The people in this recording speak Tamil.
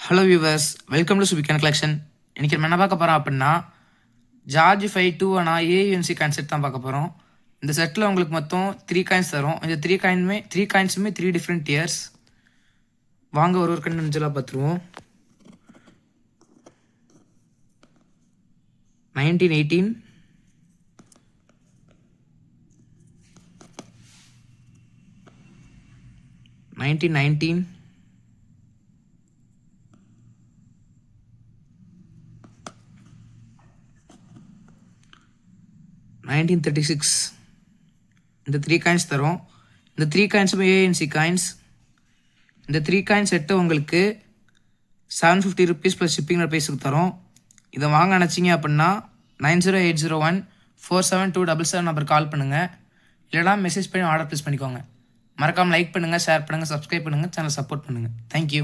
Hello viewers, welcome to Subikan collection. இன்றைக்கி நம்ம என்ன பார்க்க போகிறோம் அப்படின்னா ஜார்ஜ் 5 ஆனால் ஏஎன்சி காயின் செட் தான் பார்க்க போகிறோம். இந்த செட்டில் உங்களுக்கு மொத்தம் 3 காயின்ஸ் தரும். இந்த 3 காயின்ஸுமே 3 டிஃப்ரெண்ட் இயர்ஸ். வாங்க ஒரு கண்டென்ஜலாக பார்த்துருவோம். 1918, 1919, 1936. இந்த 3 காயின்ஸ் தரும். இந்த 3 காயின்ஸுமே ஏஎன்சி காயின்ஸ். இந்த 3 காயின் செட்டு உங்களுக்கு 750 ருபீஸ் ப்ளஸ் ஷிப்பிங் ப்ரைஸுக்கு தரும். இதை வாங்க நினச்சிங்க அப்படின்னா 9080147277 நம்பர் கால் பண்ணுங்கள், இல்லைனா மெசேஜ் பண்ணி ஆர்டர் ப்ளேஸ் பண்ணிக்கோங்க. மறக்காமல் லைக் பண்ணுங்கள், ஷேர் பண்ணுங்கள், சப்ஸ்கிரைப் பண்ணுங்கள், சேனல் சப்போர்ட் பண்ணுங்கள். தேங்க்யூ.